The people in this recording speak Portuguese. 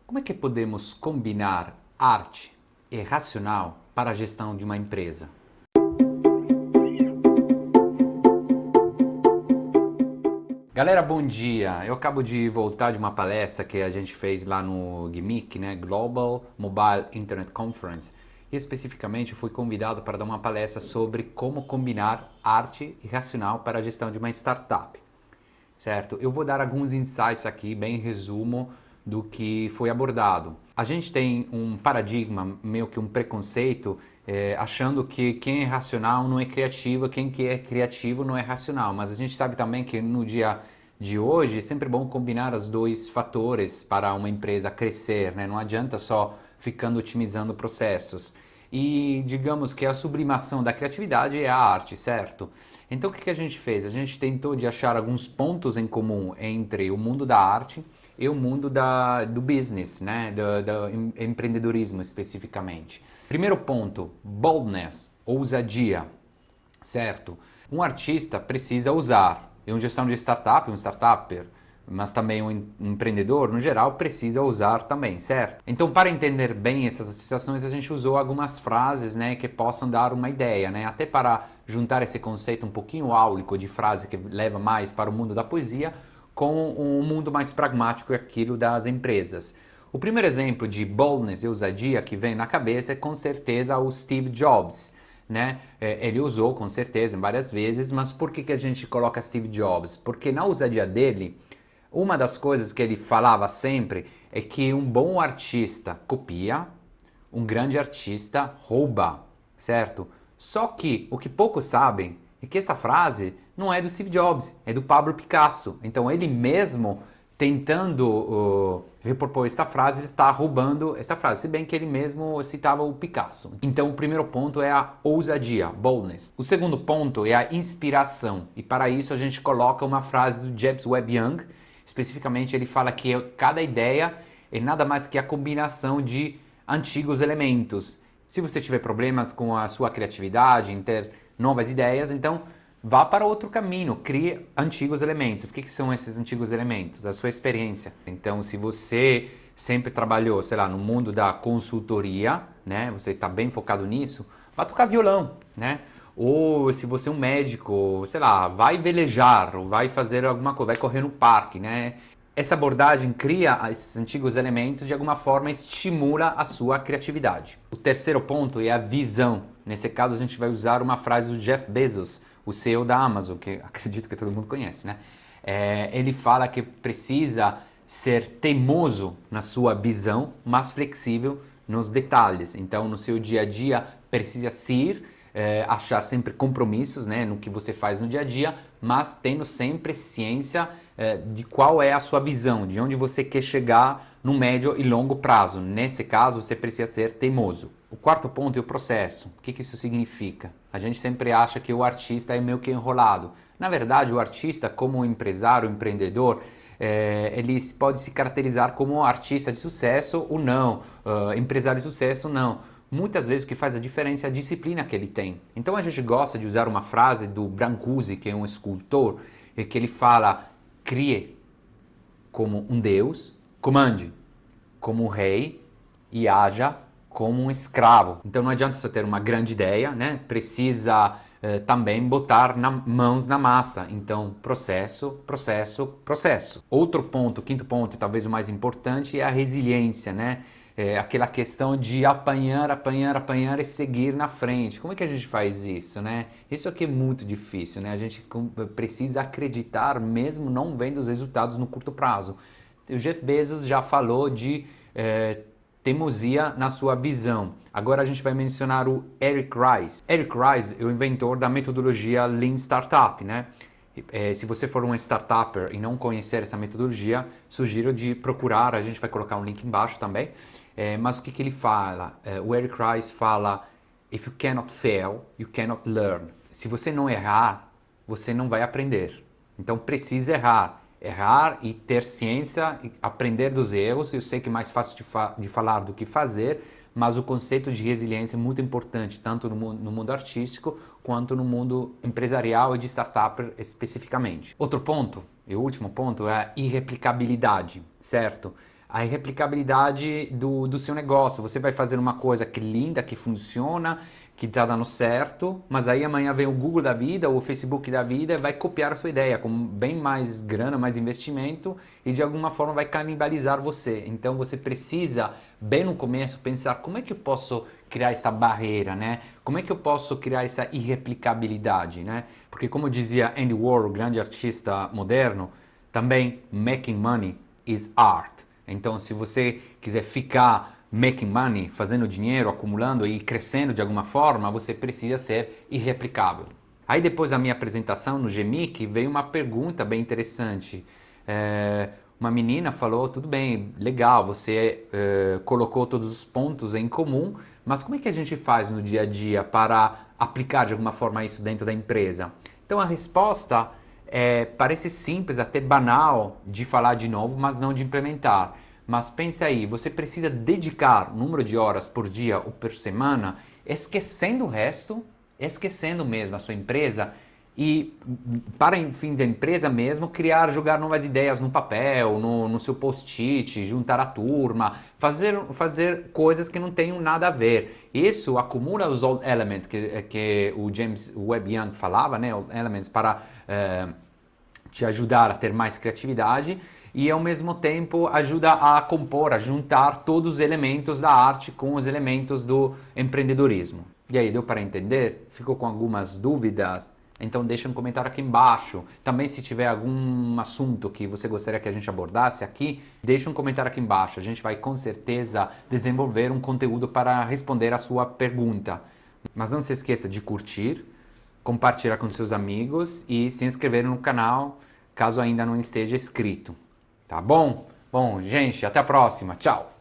Como é que podemos combinar arte e racional para a gestão de uma empresa? Galera, bom dia! Eu acabo de voltar de uma palestra que a gente fez lá no GMIC, né? Global Mobile Internet Conference. E especificamente fui convidado para dar uma palestra sobre como combinar arte e racional para a gestão de uma startup. Certo? Eu vou dar alguns insights aqui, bem em resumo, do que foi abordado. A gente tem um paradigma, meio que um preconceito, achando que quem é racional não é criativo, quem que é criativo não é racional. Mas a gente sabe também que no dia de hoje é sempre bom combinar os dois fatores para uma empresa crescer, né? Não adianta só ficando otimizando processos. E digamos que a sublimação da criatividade é a arte, certo? Então o que a gente fez? A gente tentou de achar alguns pontos em comum entre o mundo da arte e o mundo do business, né? do empreendedorismo especificamente. Primeiro ponto, boldness, ousadia, certo? Um artista precisa usar, e um gestão de startup, um startupper, mas também um empreendedor, no geral, precisa usar também, certo? Então, para entender bem essas situações, a gente usou algumas frases, né, que possam dar uma ideia, né, até para juntar esse conceito um pouquinho áulico de frase que leva mais para o mundo da poesia com um mundo mais pragmático, aquilo das empresas. O primeiro exemplo de boldness e ousadia que vem na cabeça é com certeza o Steve Jobs, né? Ele usou com certeza várias vezes, mas por que a gente coloca Steve Jobs? Porque na ousadia dele, uma das coisas que ele falava sempre é que um bom artista copia, um grande artista rouba, certo? Só que o que poucos sabem é que essa frase não é do Steve Jobs, é do Pablo Picasso. Então ele mesmo tentando repropor esta frase, ele está roubando essa frase, se bem que ele mesmo citava o Picasso. Então o primeiro ponto é a ousadia, boldness. O segundo ponto é a inspiração, e para isso a gente coloca uma frase do James Webb Young. Especificamente ele fala que cada ideia é nada mais que a combinação de antigos elementos. Se você tiver problemas com a sua criatividade, em ter novas ideias, então vá para outro caminho, crie antigos elementos. O que são esses antigos elementos? A sua experiência. Então, se você sempre trabalhou, sei lá, no mundo da consultoria, né? Você está bem focado nisso, vá tocar violão, né? Ou se você é um médico, sei lá, vai velejar, ou vai fazer alguma coisa, vai correr no parque, né? Essa abordagem cria esses antigos elementos, de alguma forma estimula a sua criatividade. O terceiro ponto é a visão. Nesse caso, a gente vai usar uma frase do Jeff Bezos, o CEO da Amazon, que acredito que todo mundo conhece, né? Ele fala que precisa ser teimoso na sua visão, mas flexível nos detalhes. Então, no seu dia a dia, precisa ser achar sempre compromissos, né, no que você faz no dia a dia, mas tendo sempre ciência de qual é a sua visão, de onde você quer chegar no médio e longo prazo. Nesse caso, você precisa ser teimoso. O quarto ponto é o processo. O que isso significa? A gente sempre acha que o artista é meio que enrolado. Na verdade, o artista, como empresário, empreendedor, ele pode se caracterizar como artista de sucesso ou não, empresário de sucesso ou não. Muitas vezes o que faz a diferença é a disciplina que ele tem. Então a gente gosta de usar uma frase do Brancusi, que é um escultor, que ele fala: crie como um deus, comande como um rei e haja como um escravo. Então não adianta só ter uma grande ideia, né? Precisa também botar mãos na massa. Então processo, processo, processo. Outro ponto, quinto ponto, e talvez o mais importante, é a resiliência, né? Aquela questão de apanhar, apanhar, apanhar e seguir na frente. Como é que a gente faz isso, né? Isso aqui é muito difícil, né? A gente precisa acreditar mesmo não vendo os resultados no curto prazo. O Jeff Bezos já falou de teimosia na sua visão. Agora a gente vai mencionar o Eric Rice. Eric Rice é o inventor da metodologia Lean Startup, né? Se você for um startupper e não conhecer essa metodologia, sugiro de procurar, a gente vai colocar um link embaixo também. Mas o que ele fala? O Eric Rice fala: if you cannot fail, you cannot learn. Se você não errar, você não vai aprender. Então precisa errar. Errar e ter ciência, e aprender dos erros. Eu sei que é mais fácil de falar do que fazer, mas o conceito de resiliência é muito importante, tanto no mundo artístico quanto no mundo empresarial e de startup especificamente. Outro ponto, e o último ponto, é a irreplicabilidade, certo? a replicabilidade do seu negócio. Você vai fazer uma coisa que é linda, que funciona, que está dando certo, mas aí amanhã vem o Google da vida ou o Facebook da vida e vai copiar a sua ideia com bem mais grana, mais investimento e de alguma forma vai canibalizar você. Então você precisa, bem no começo, pensar como é que eu posso criar essa barreira, né? Como é que eu posso criar essa irreplicabilidade, né? Porque como dizia Andy Warhol, grande artista moderno, também making money is art. Então se você quiser ficar making money, fazendo dinheiro, acumulando e crescendo de alguma forma, você precisa ser irreplicável. Aí depois da minha apresentação no GMIC veio uma pergunta bem interessante. Uma menina falou, tudo bem, legal, você colocou todos os pontos em comum, mas como é que a gente faz no dia a dia para aplicar de alguma forma isso dentro da empresa? Então a resposta parece simples, até banal de falar de novo, mas não de implementar. Mas pense aí, você precisa dedicar um número de horas por dia ou por semana, esquecendo o resto, esquecendo mesmo a sua empresa e para fim da empresa mesmo, jogar novas ideias no papel, no seu post-it, juntar a turma, fazer coisas que não tenham nada a ver. Isso acumula os old elements que o James Webb Young falava, né? Old elements para te ajudar a ter mais criatividade e ao mesmo tempo ajuda a compor, a juntar todos os elementos da arte com os elementos do empreendedorismo. E aí, deu para entender? Ficou com algumas dúvidas? Então deixa um comentário aqui embaixo. Também se tiver algum assunto que você gostaria que a gente abordasse aqui, deixa um comentário aqui embaixo. A gente vai com certeza desenvolver um conteúdo para responder a sua pergunta. Mas não se esqueça de curtir, compartilhar com seus amigos e se inscrever no canal caso ainda não esteja inscrito. Tá bom? Bom, gente, até a próxima. Tchau!